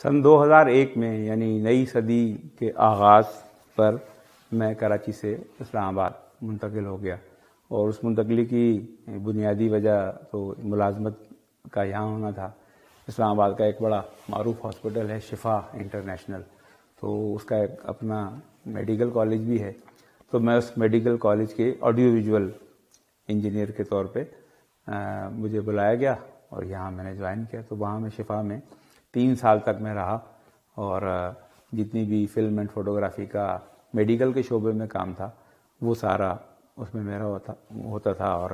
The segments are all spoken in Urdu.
سن 2001 میں یعنی نئی صدی کے آغاز پر میں کراچی سے اسلام آباد منتقل ہو گیا، اور اس منتقلی کی بنیادی وجہ تو ملازمت کا یہاں ہونا تھا۔ اسلام آباد کا ایک بڑا معروف ہاسپٹل ہے شفا انٹرنیشنل، تو اس کا ایک اپنا میڈیکل کالج بھی ہے، تو میں اس میڈیکل کالج کے آڈیو ویژول انجینئر کے طور پہ مجھے بلایا گیا اور یہاں میں نے جوائن کیا۔ تو وہاں میں شفا میں 3 سال تک میں رہا، اور جتنی بھی فلم اینڈ فوٹوگرافی کا میڈیکل کے شعبے میں کام تھا وہ سارا اس میں میرا ہوتا تھا، اور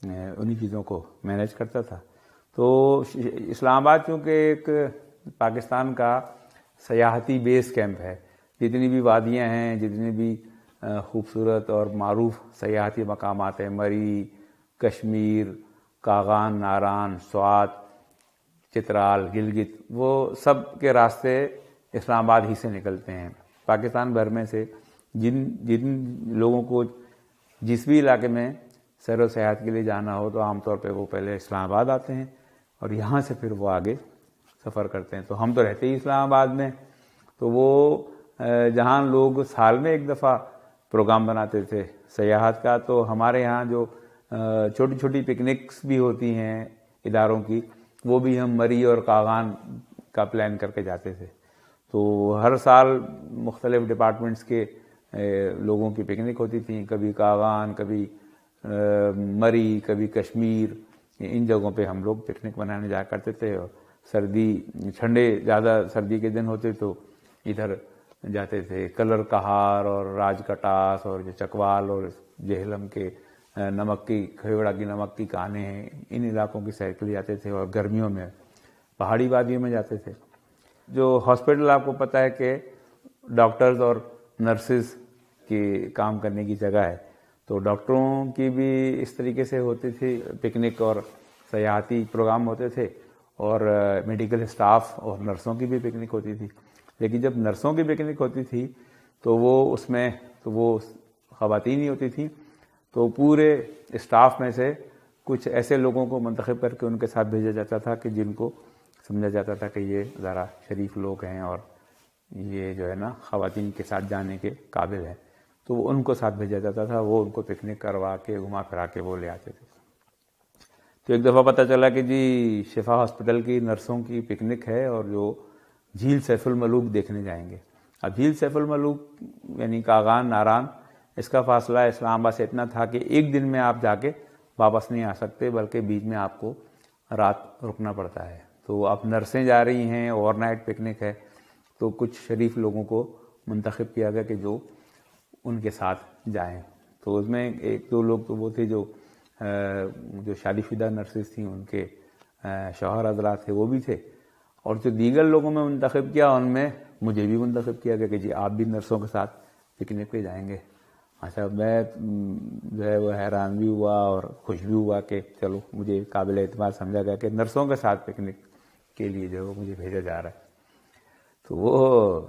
انہی چیزوں کو مینیج کرتا تھا۔ تو اسلام آباد چونکہ ایک پاکستان کا سیاحتی بیس کیمپ ہے، جتنی بھی وادیاں ہیں، جتنی بھی خوبصورت اور معروف سیاحتی مقامات ہیں، مری، کشمیر، کاغان، ناران، سوات، چترال، گلگت، وہ سب کے راستے اسلام آباد ہی سے نکلتے ہیں۔ پاکستان بھر میں سے جن لوگوں کو جس بھی علاقے میں سیر و سیاحت کے لیے جانا ہو تو عام طور پہ وہ پہلے اسلام آباد آتے ہیں، اور یہاں سے پھر وہ آگے سفر کرتے ہیں۔ تو ہم تو رہتے ہی اسلام آباد میں، تو وہ جہاں لوگ سال میں ایک دفعہ پروگرام بناتے تھے سیاحت کا، تو ہمارے یہاں جو چھوٹی چھوٹی پکنکس بھی ہوتی ہیں اداروں کی، وہ بھی ہم مری اور کاغان کا پلان کر کے جاتے تھے۔ تو ہر سال مختلف ڈپارٹمنٹس کے لوگوں کی پکنک ہوتی تھیں، کبھی کاغان، کبھی مری، کبھی کشمیر، ان جگہوں پہ ہم لوگ پکنک منانے جایا کرتے تھے۔ اور ٹھنڈے زیادہ سردی کے دن ہوتے تو ادھر جاتے تھے، کلر کہار اور راج کٹاس اور جو چکوال اور جہلم کے نمک کی کھیوڑا کی نمک کی کانیں ہیں، ان علاقوں کی سیر کے لیے جاتے تھے، اور گرمیوں میں پہاڑی وادیوں میں جاتے تھے۔ جو ہاسپٹل آپ کو پتہ ہے کہ ڈاکٹرز اور نرسز کی کام کرنے کی جگہ ہے، تو ڈاکٹروں کی بھی اس طریقے سے ہوتی تھی پکنک اور سیاحتی پروگرام ہوتے تھے، اور میڈیکل اسٹاف اور نرسوں کی بھی پکنک ہوتی تھی۔ لیکن جب نرسوں کی پکنک ہوتی تھی تو وہ خواتین ہی ہوتی تھیں، تو پورے اسٹاف میں سے کچھ ایسے لوگوں کو منتخب کر کے ان کے ساتھ بھیجا جاتا تھا کہ جن کو سمجھا جاتا تھا کہ یہ ذرا شریف لوگ ہیں اور یہ جو ہے نا خواتین کے ساتھ جانے کے قابل ہیں، تو ان کو ساتھ بھیجا جاتا تھا، وہ ان کو پکنک کروا کے گھما پھرا کے وہ لے آتے تھے۔ تو ایک دفعہ پتہ چلا کہ جی شفا ہاسپٹل کی نرسوں کی پکنک ہے، اور جو جھیل سیف الملوک دیکھنے جائیں گے۔ اب جھیل سیف الملوک یعنی کاغان، ناران، اس کا فاصلہ اسلام آباد سے اتنا تھا کہ ایک دن میں آپ جا کے واپس نہیں آ سکتے، بلکہ بیچ میں آپ کو رات رکنا پڑتا ہے۔ تو اب نرسیں جا رہی ہیں، اوور نائٹ پکنک ہے، تو کچھ شریف لوگوں کو منتخب کیا گیا کہ جو ان کے ساتھ جائیں۔ تو اس میں 1-2 لوگ تو وہ تھے جو شادی شدہ نرسز تھیں، ان کے شوہر حضرات تھے، وہ بھی تھے، اور جو دیگر لوگوں میں منتخب کیا ان میں مجھے بھی منتخب کیا گیا کہ جی آپ بھی نرسوں کے ساتھ پکنک پہ جائیں گے۔ اچھا، میں جو ہے وہ حیران بھی ہوا اور خوش بھی ہوا کہ چلو مجھے قابل اعتماد سمجھا گیا کہ نرسوں کے ساتھ پکنک کے لیے جو ہے وہ مجھے بھیجا جا رہا ہے۔ تو وہ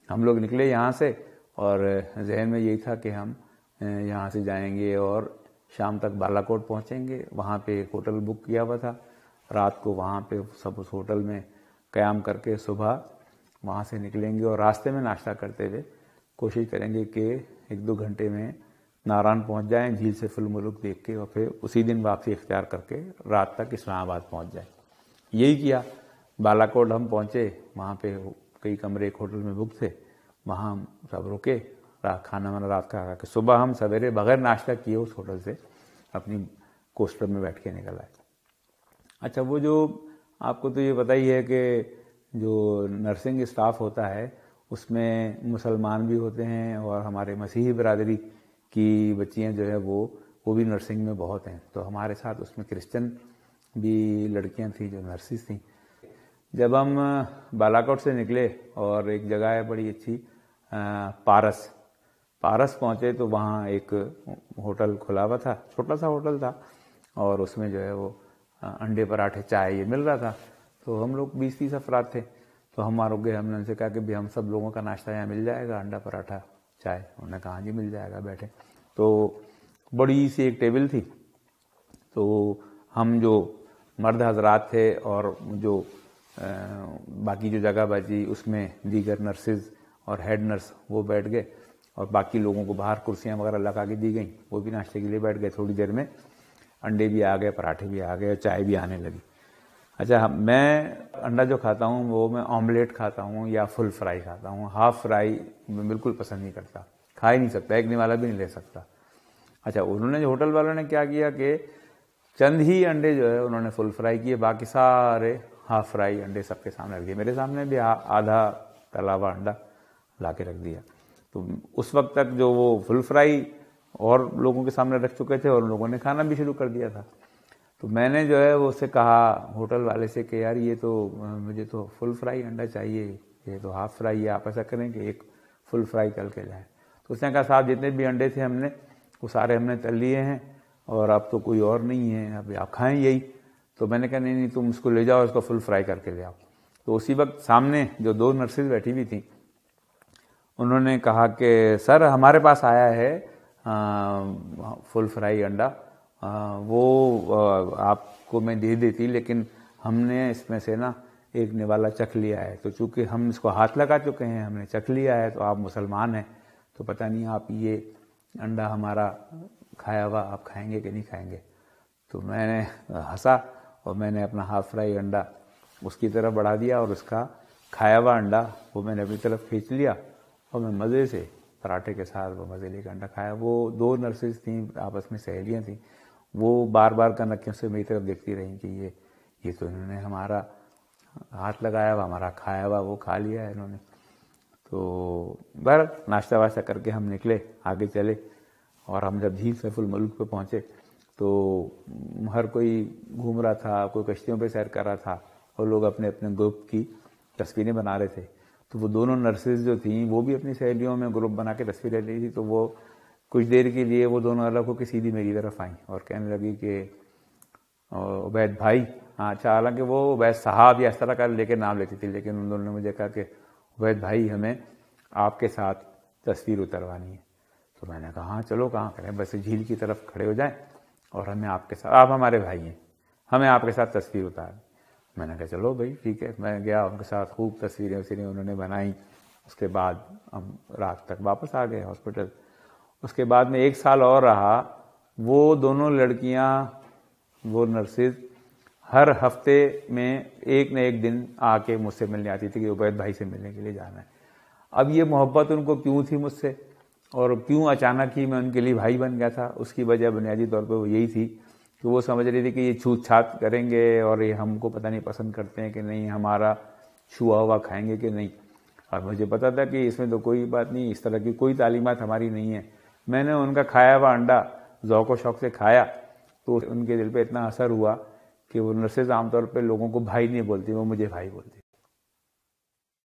ہم لوگ نکلے یہاں سے، اور ذہن میں یہی تھا کہ ہم یہاں سے جائیں گے اور شام تک بالا کوٹ پہنچیں گے۔ وہاں پہ ایک ہوٹل بک کیا ہوا تھا، رات کو وہاں پہ سب اس ہوٹل میں قیام کر کے صبح وہاں سے نکلیں گے، اور راستے میں ناشتہ کرتے ہوئے کوشش کریں گے کہ 1-2 گھنٹے میں ناران پہنچ جائیں، جھیل سیف الملوک دیکھ کے، اور پھر اسی دن واپسی اختیار کر کے رات تک اسلام آباد پہنچ جائیں۔ یہی کیا۔ بالا کوٹ ہم پہنچے، وہاں پہ کئی کمرے ایک ہوٹل میں بک تھے، وہاں ہم سب رکے، کھانا وانا رات کا کھا کے صبح ہم سویرے بغیر ناشتہ کیے اس ہوٹل سے اپنی کوسٹر میں بیٹھ کے نکل آئے۔ اچھا، وہ جو آپ کو تو یہ پتہ ہی ہے کہ جو نرسنگ اسٹاف ہوتا ہے اس میں مسلمان بھی ہوتے ہیں، اور ہمارے مسیحی برادری کی بچیاں جو ہے وہ بھی نرسنگ میں بہت ہیں، تو ہمارے ساتھ اس میں کرسچن بھی لڑکیاں تھیں جو نرسز تھیں۔ جب ہم بالا کوٹ سے نکلے اور ایک جگہ ہے بڑی اچھی پارس پہنچے، تو وہاں ایک ہوٹل کھلا ہوا تھا، چھوٹا سا ہوٹل تھا، اور اس میں جو ہے وہ انڈے پراٹھے چائے یہ مل رہا تھا۔ تو ہم لوگ 20-30 افراد تھے، تو ہم رک گئے، ہم نے ان سے کہا کہ بھی ہم سب لوگوں کا ناشتہ یہاں مل جائے گا، انڈا پراٹھا چائے؟ انہوں نے کہا جی مل جائے گا، بیٹھے۔ تو بڑی سی ایک ٹیبل تھی، تو ہم جو مرد حضرات تھے اور جو باقی جو جگہ بچی اس میں دیگر نرسز اور ہیڈ نرس وہ بیٹھ گئے، اور باقی لوگوں کو باہر کرسیاں وغیرہ لگا کے دی گئیں، وہ بھی ناشتے کے لیے بیٹھ گئے۔ تھوڑی دیر میں انڈے بھی آ گئے، پراٹھے بھی آ گئے، اور چائے بھی آنے لگی۔ اچھا، میں انڈا جو کھاتا ہوں وہ میں آملیٹ کھاتا ہوں یا فل فرائی کھاتا ہوں، ہاف فرائی میں بالکل پسند نہیں کرتا، کھا ہی نہیں سکتا، ایک نوالا بھی نہیں لے سکتا۔ اچھا، انہوں نے جو ہوٹل والوں نے کیا کیا کہ چند ہی انڈے جو ہے انہوں نے فل فرائی کیے، باقی سارے ہاف فرائی انڈے سب کے سامنے رکھ دیے۔ میرے سامنے بھی آدھا تلا ہوا انڈا لا کے رکھ دیا۔ تو اس وقت تک جو وہ فل فرائی اور لوگوں کے سامنے رکھ چکے تھے، اور ان لوگوں نے کھانا بھی شروع کر دیا تھا۔ تو میں نے جو ہے وہ اس سے کہا ہوٹل والے سے کہ یار یہ تو مجھے تو فل فرائی انڈا چاہیے، یہ تو ہاف فرائی ہے، آپ ایسا کریں کہ ایک فل فرائی کر کے جائیں۔ تو اس نے کہا صاحب جتنے بھی انڈے تھے ہم نے وہ سارے ہم نے تل لیے ہیں، اور اب تو کوئی اور نہیں ہے، اب آپ کھائیں یہی۔ تو میں نے کہا نہیں تم اس کو لے جاؤ، اس کو فل فرائی کر کے لے آؤ۔ تو اسی وقت سامنے جو 2 نرسز بیٹھی ہوئی تھیں انہوں نے کہا کہ سر ہمارے پاس آیا ہے فل فرائی انڈا، وہ آپ کو میں دے دیتی، لیکن ہم نے اس میں سے نا ایک نوالا چکھ لیا ہے، تو چونکہ ہم اس کو ہاتھ لگا چکے ہیں، ہم نے چکھ لیا ہے، تو آپ مسلمان ہیں تو پتہ نہیں آپ یہ انڈا ہمارا کھایا ہوا آپ کھائیں گے کہ نہیں کھائیں گے۔ تو میں نے ہنسا اور میں نے اپنا ہاف فرائی انڈا اس کی طرف بڑھا دیا، اور اس کا کھایا ہوا انڈا وہ میں نے اپنی طرف کھینچ لیا، اور میں مزے سے پراٹھے کے ساتھ وہ مزے لے کے انڈا کھایا۔ وہ 2 نرسز تھیں، آپس میں سہیلیاں تھیں، وہ بار بار کنکیوں سے میری طرف دیکھتی رہیں کہ یہ تو انہوں نے ہمارا ہاتھ لگایا ہوا، ہمارا کھایا ہوا وہ کھا لیا ہے انہوں نے۔ تو بہر ناشتہ واشتہ کر کے ہم نکلے، آگے چلے، اور ہم جب جھیل سیف الملک پہ پہنچے تو ہر کوئی گھوم رہا تھا، کوئی کشتیوں پہ سیر کر رہا تھا، اور لوگ اپنے اپنے گروپ کی تصویریں بنا رہے تھے۔ تو وہ دونوں نرسز جو تھیں وہ بھی اپنی سہیلیوں میں گروپ بنا کے تصویریں لی تھی، تو وہ کچھ دیر کے لیے وہ دونوں الگ ہو کے سیدھی میری طرف آئیں اور کہنے لگی کہ عبید بھائی، اچھا حالانکہ وہ عبید صاحب یا اس طرح کا لے کے نام لیتی تھی، لیکن ان دونوں نے مجھے کہا کہ عبید بھائی ہمیں آپ کے ساتھ تصویر اتروانی ہے۔ تو میں نے کہا ہاں چلو، کہاں کریں، بس جھیل کی طرف کھڑے ہو جائیں اور ہمیں آپ کے ساتھ، آپ ہمارے بھائی ہیں، ہمیں آپ کے ساتھ تصویر اتاریں۔ میں نے کہا چلو بھائی ٹھیک ہے۔ میں گیا ان کے ساتھ، خوب تصویریں انہوں نے بنائیں۔ اس کے بعد ہم رات تک واپس آ گئے ہاسپٹل۔ اس کے بعد میں 1 سال اور رہا۔ وہ دونوں لڑکیاں، وہ نرسز، ہر ہفتے میں ایک نہ ایک دن آ کے مجھ سے ملنے آتی تھی کہ عبید بھائی سے ملنے کے لیے جانا ہے۔ اب یہ محبت ان کو کیوں تھی مجھ سے، اور کیوں اچانک ہی میں ان کے لیے بھائی بن گیا تھا، اس کی وجہ بنیادی طور پہ وہ یہی تھی کہ وہ سمجھ رہی تھی کہ یہ چھوت چھات کریں گے اور یہ ہم کو پتہ نہیں پسند کرتے ہیں کہ نہیں، ہمارا چھوا ہوا کھائیں گے کہ نہیں۔ اور مجھے پتا تھا کہ اس میں تو کوئی بات نہیں، اس طرح کی کوئی تعلیمات ہماری نہیں ہے۔ میں نے ان کا کھایا ہوا انڈا ذوق و شوق سے کھایا، تو ان کے دل پہ اتنا اثر ہوا کہ وہ نرسز عام طور پہ لوگوں کو بھائی نہیں بولتی، وہ مجھے بھائی بولتی۔